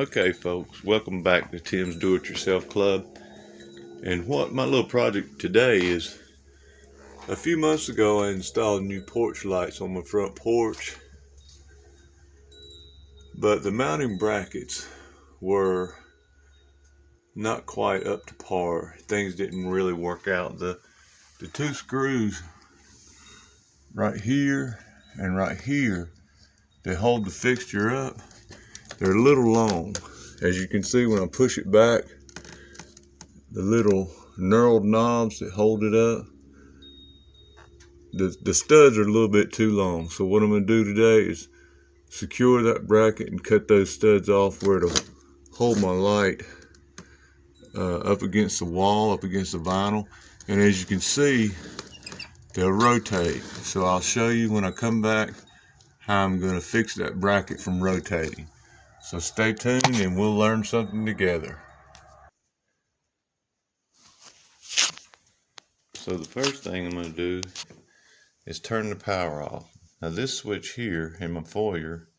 Okay folks, welcome back to Tim's Do-It-Yourself Club. And what my little project today is, a few months ago I installed new porch lights on my front porch, but the mounting brackets were not quite up to par. Things didn't really work out. The two screws right here and right here that hold the fixture up, they're a little long. As you can see when I push it back, the little knurled knobs that hold it up, the studs are a little bit too long. So what I'm going to do today is secure that bracket and cut those studs off where it'll hold my light up against the wall, up against the vinyl. And as you can see, they'll rotate. So I'll show you when I come back how I'm going to fix that bracket from rotating. So stay tuned and we'll learn something together. So the first thing I'm going to do is turn the power off. Now this switch here in my foyer,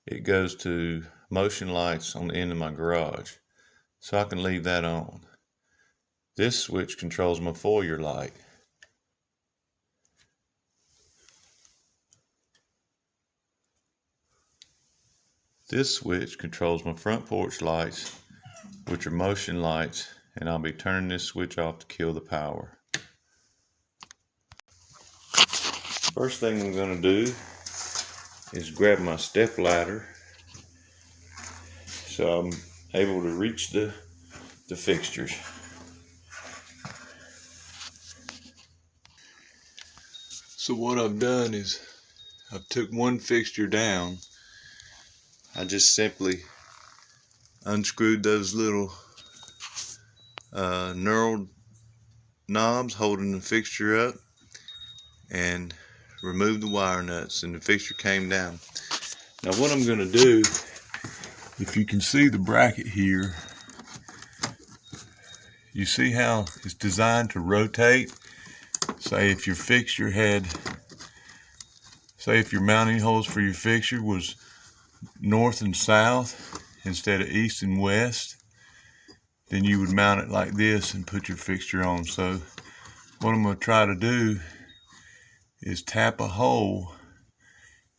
it goes to motion lights on the end of my garage, so I can leave that on. This switch controls my foyer light. This switch controls my front porch lights, which are motion lights, and I'll be turning this switch off to kill the power. First thing I'm going to do is grab my step ladder so I'm able to reach the fixtures. So what I've done is I've took one fixture down. I just simply unscrewed those little knurled knobs holding the fixture up and removed the wire nuts, and the fixture came down. Now what I'm going to do, if you can see the bracket here, you see how it's designed to rotate. Say if your fixture had, say if your mounting holes for your fixture was north and south instead of east and west, then you would mount it like this and put your fixture on. So what I'm going to try to do is tap a hole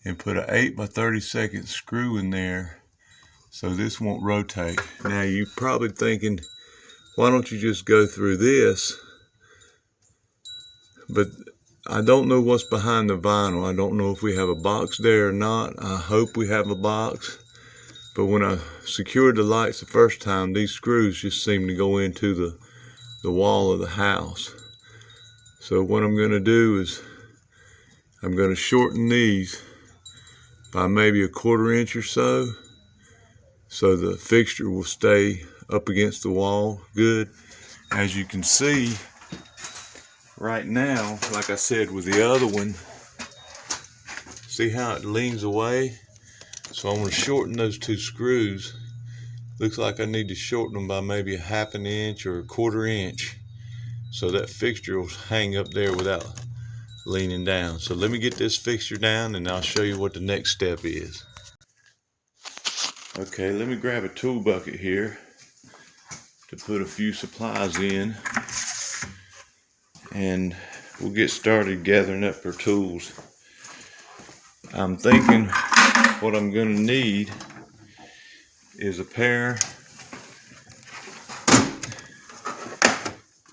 and put an 8x32 screw in there so this won't rotate. Now you're probably thinking, why don't you just go through this? But I don't know what's behind the vinyl. I don't know if we have a box there or not. I hope we have a box. But when I secured the lights the first time, these screws just seemed to go into the wall of the house. So what I'm going to do is I'm going to shorten these by maybe 1/4 inch or so the fixture will stay up against the wall good. As you can see right now, like I said with the other one, see how it leans away? So I'm going to shorten those two screws. Looks like I need to shorten them by maybe 1/2 inch or 1/4 inch so that fixture will hang up there without leaning down. So let me get this fixture down and I'll show you what the next step is. Okay, let me grab a tool bucket here to put a few supplies in, and we'll get started gathering up our tools. I'm thinking what I'm going to need is a pair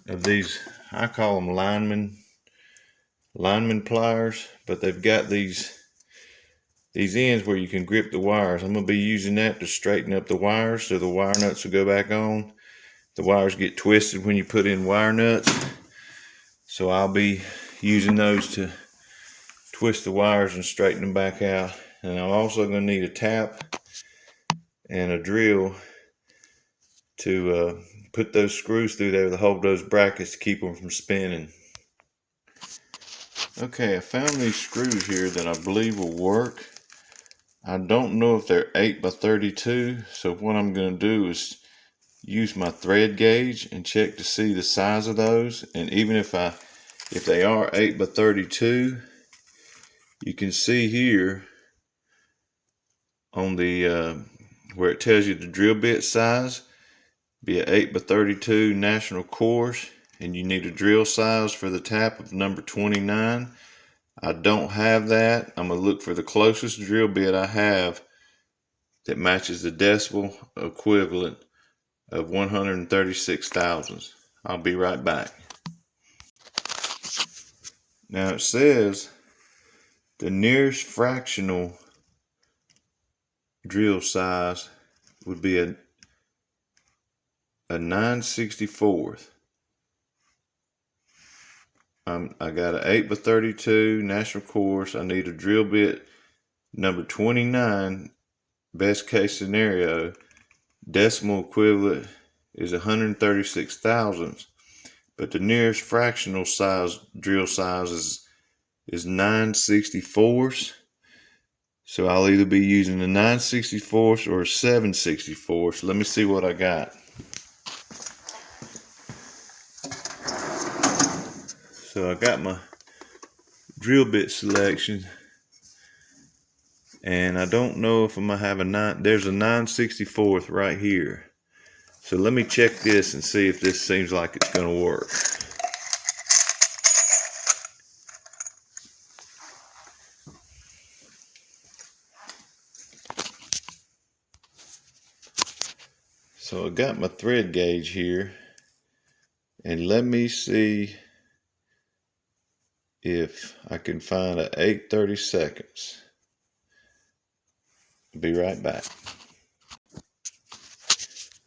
of these, I call them lineman pliers, but they've got these ends where you can grip the wires. I'm going to be using that to straighten up the wires so the wire nuts will go back on. The wires get twisted when you put in wire nuts, so I'll be using those to twist the wires and straighten them back out. And I'm also going to need a tap and a drill to put those screws through there to hold those brackets to keep them from spinning. Okay, I found these screws here that I believe will work. I don't know if they're 8x32, so what I'm going to do is use my thread gauge and check to see the size of those. And even if they are 8x32, you can see here on the where it tells you the drill bit size, be an 8x32 national course, and you need a drill size for the tap of number 29. I don't have that. I'm going to look for the closest drill bit I have that matches the decimal equivalent of 136 thousandths. I'll be right back. Now it says the nearest fractional drill size would be a 9/64. I got an 8x32 national course. I need a drill bit number 29. Best case scenario, decimal equivalent is 136 thousandths, but the nearest fractional size drill size is 9/64. So I'll either be using a 9/64 or a 7/64. Let me see what I got. So I got my drill bit selection, and I don't know if I'm gonna have a 9. There's a 9/64 right here. So let me check this and see if this seems like it's gonna work. So I got my thread gauge here, and let me see if I can find an 8/32. I'll be right back.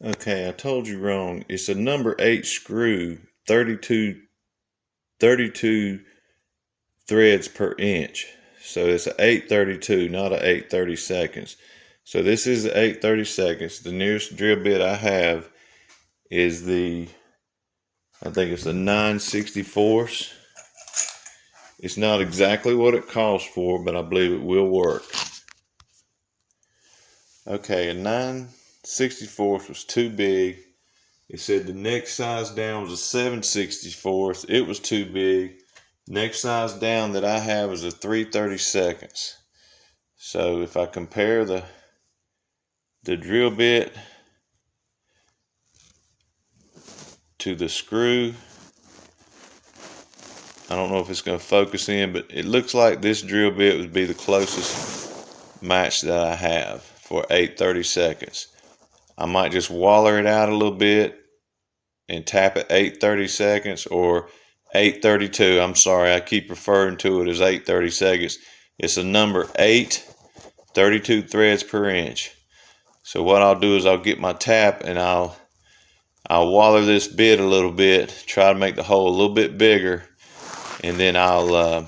Okay, I told you wrong. It's a number 8 screw, 32 threads per inch. So it's an 8/32, not an 8/32. So this is the 8/32. The nearest drill bit I have is I think it's the 9/64. It's not exactly what it calls for, but I believe it will work. Okay, a 9/64 was too big. It said the next size down was a 7/64. It was too big. Next size down that I have is a 3/32. So if I compare the drill bit to the screw, I don't know if it's going to focus in, but it looks like this drill bit would be the closest match that I have for 8/32. I might just waller it out a little bit and tap it 8/32 or 8/32. I'm sorry, I keep referring to it as 8/32. It's a number 8, 32 threads per inch. So what I'll do is I'll get my tap and I'll waller this bit a little bit, try to make the hole a little bit bigger, and then I'll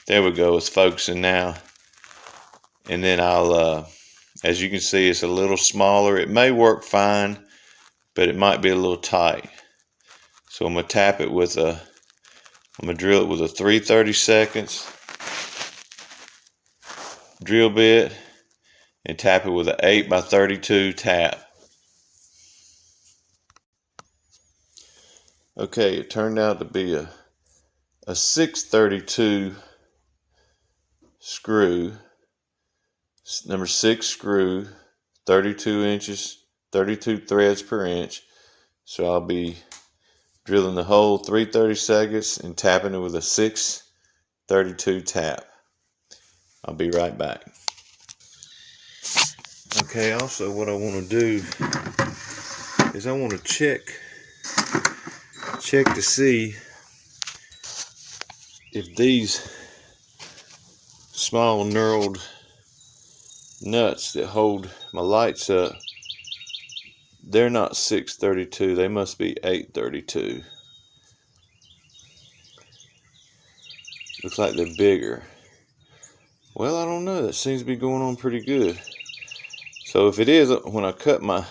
there we go, it's focusing now. And then I'll as you can see, it's a little smaller. It may work fine, but it might be a little tight. So I'm gonna tap it with I'm gonna drill it with a 3/32 drill bit and tap it with an 8x32 tap. Okay, it turned out to be a 6/32 screw, number 6 screw, 32 inches, 32 threads per inch. So I'll be drilling the hole 3/32 and tapping it with a 6/32 tap. I'll be right back. Okay, also what I want to do is I want to check to see if these small knurled nuts that hold my lights up, they're not 6/32, they must be 8/32. Looks like they're bigger. Well, I don't know, that seems to be going on pretty good. So if it is, when I cut my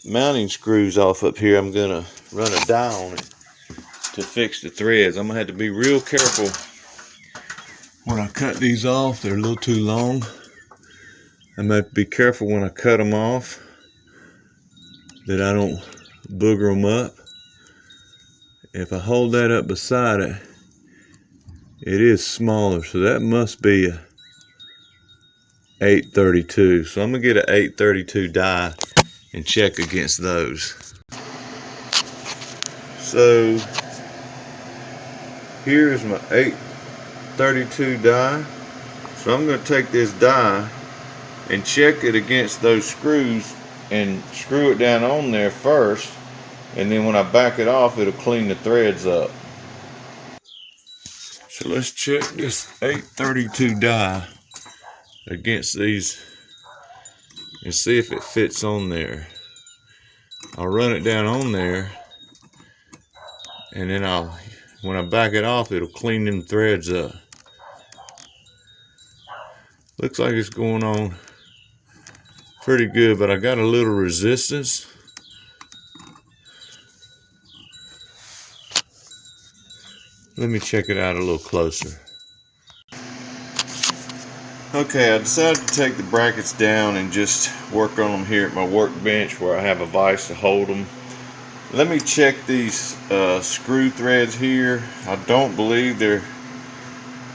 mounting screws off up here, I'm gonna run a die on it to fix the threads. I'm gonna have to be real careful when I cut these off. They're a little too long. I'm gonna have to be careful when I cut them off that I don't booger them up. If I hold that up beside it, it is smaller, so that must be a 832. So I'm gonna get an 832 die and check against those. So here's my 832 die. So I'm gonna take this die and check it against those screws and screw it down on there first, and then when I back it off, it'll clean the threads up. So let's check this 832 die against these and see if it fits on there. I'll run it down on there, and then when I back it off, it'll clean them threads up. Looks like it's going on pretty good, but I got a little resistance. Let me check it out a little closer. Okay, I decided to take the brackets down and just work on them here at my workbench where I have a vise to hold them. Let me check these screw threads here. I don't believe they're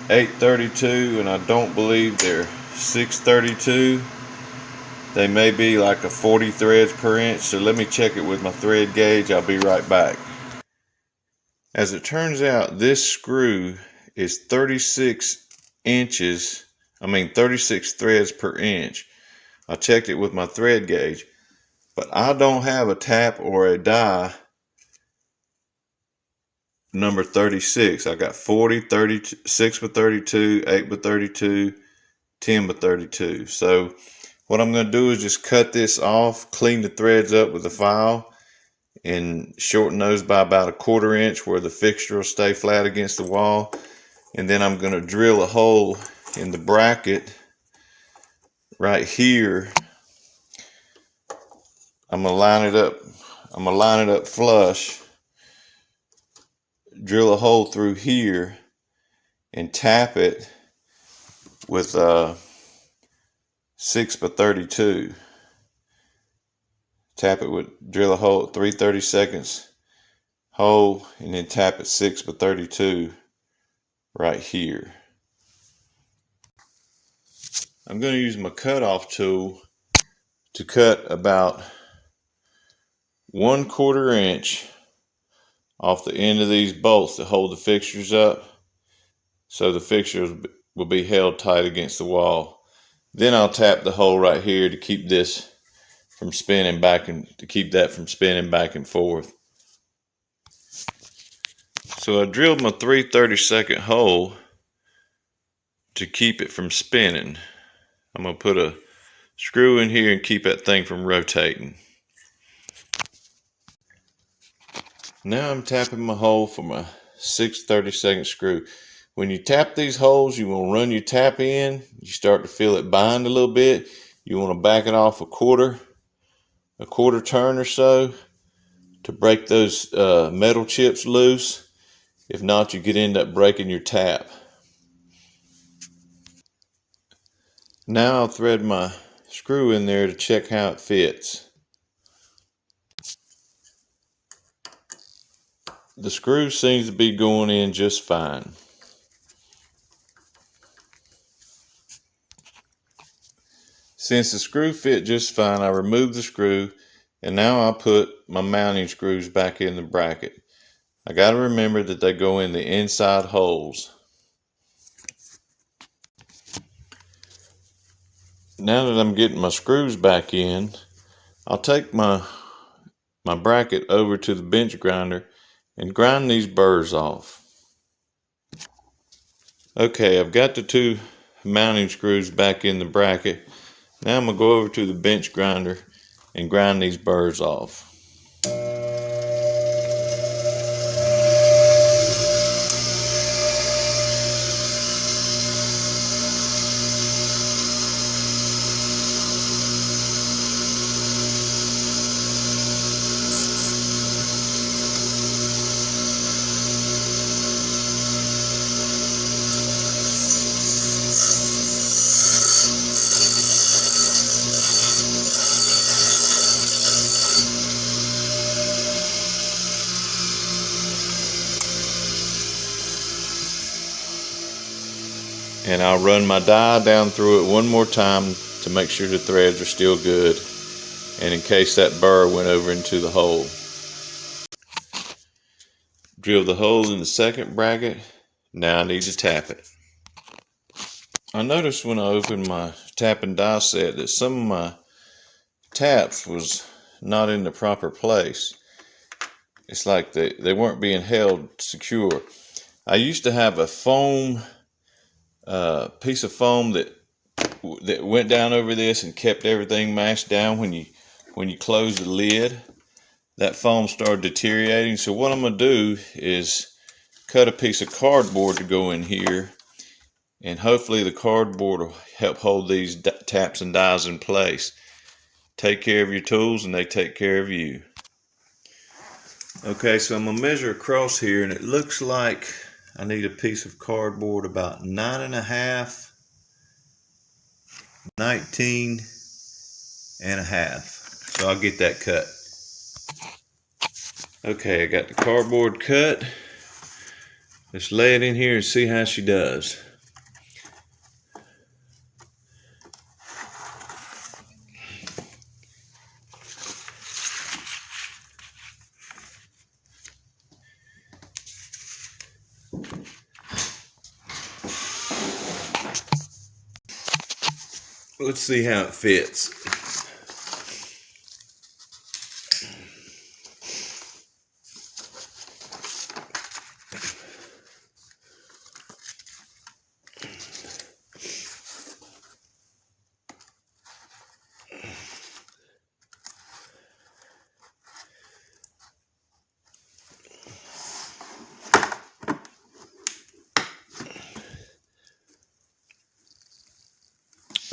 832, and I don't believe they're 632. They may be like a 40 threads per inch, so let me check it with my thread gauge. I'll be right back. As it turns out, this screw is 36 threads per inch. I checked it with my thread gauge, but I don't have a tap or a die number 36. I got 40, 32, 6 by 32, 8 by 32, 10 by 32. So what I'm going to do is just cut this off, clean the threads up with a file, and shorten those by about 1/4 inch where the fixture will stay flat against the wall. And then I'm going to drill a hole in the bracket right here. I'm going to line it up. I'm going to line it up flush, drill a hole through here, and tap it with 6 by 32. Tap it with, drill a hole, 3/32 hole, and then tap it 6 by 32 right here. I'm going to use my cutoff tool to cut about 1/4 inch off the end of these bolts that hold the fixtures up, so the fixtures will be held tight against the wall. Then I'll tap the hole right here to keep this from spinning back and spinning back and forth. So I drilled my 3/32 hole to keep it from spinning. I'm going to put a screw in here and keep that thing from rotating. Now I'm tapping my hole for my 6/32 screw. When you tap these holes, you want to run your tap in. You start to feel it bind a little bit. You want to back it off a quarter turn or so to break those metal chips loose. If not, you could end up breaking your tap. Now I'll thread my screw in there to check how it fits. The screw seems to be going in just fine. Since the screw fit just fine, I removed the screw, and now I'll put my mounting screws back in the bracket. I got to remember that they go in the inside holes. Now that I'm getting my screws back in, I'll take my bracket over to the bench grinder and grind these burrs off. Okay, I've got the 2 mounting screws back in the bracket. Now I'm going to go over to the bench grinder and grind these burrs off. And I'll run my die down through it one more time to make sure the threads are still good, and in case that burr went over into the hole. Drill the hole in the second bracket. Now I need to tap it. I noticed when I opened my tap and die set that some of my taps was not in the proper place. It's like they weren't being held secure. I used to have a foam, piece of foam that went down over this and kept everything mashed down. When you close the lid, that foam started deteriorating. So what I'm going to do is cut a piece of cardboard to go in here, and hopefully the cardboard will help hold these taps and dies in place. Take care of your tools and they take care of you. Okay, so I'm going to measure across here, and it looks like I need a piece of cardboard about 9.5, 19.5. So I'll get that cut. Okay, I got the cardboard cut. Let's lay it in here and see how she does. Let's see how it fits.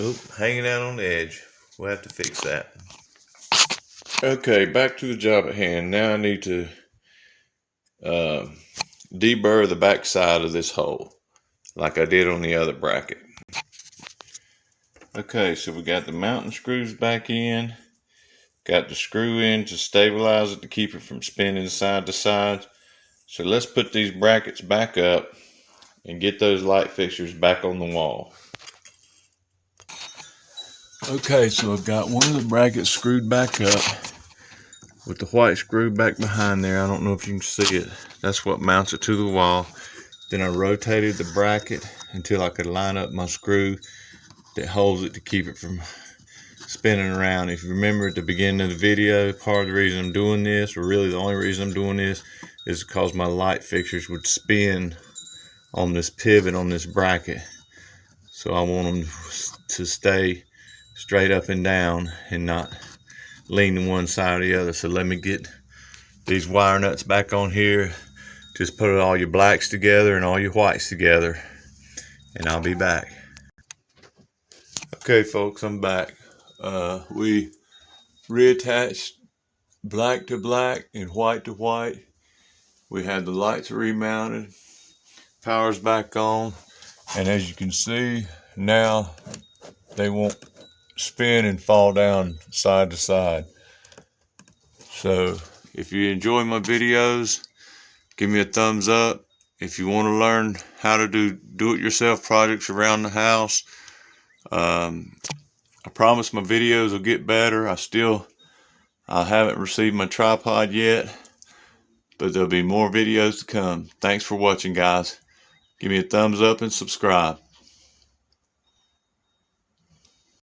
Oop, hanging out on the edge. We'll have to fix that. Okay, back to the job at hand. Now I need to deburr the back side of this hole like I did on the other bracket. Okay, so we got the mounting screws back in. Got the screw in to stabilize it to keep it from spinning side to side. So let's put these brackets back up and get those light fixtures back on the wall. Okay, so I've got one of the brackets screwed back up with the white screw back behind there. I don't know if you can see it. That's what mounts it to the wall. Then I rotated the bracket until I could line up my screw that holds it to keep it from spinning around. If you remember at the beginning of the video, part of the reason I'm doing this, or really the only reason I'm doing this, is because my light fixtures would spin on this pivot on this bracket. So I want them to stay straight up and down and not lean to one side or the other. So let me get these wire nuts back on here. Just put all your blacks together and all your whites together, and I'll be back. Okay folks, I'm back. We reattached black to black and white to white. We had the lights remounted, power's back on, and as you can see now they won't spin and fall down side to side. So if you enjoy my videos, give me a thumbs up. If you want to learn how to do it yourself projects around the house, I promise my videos will get better. I haven't received my tripod yet, but there'll be more videos to come. Thanks for watching, guys. Give me a thumbs up and subscribe.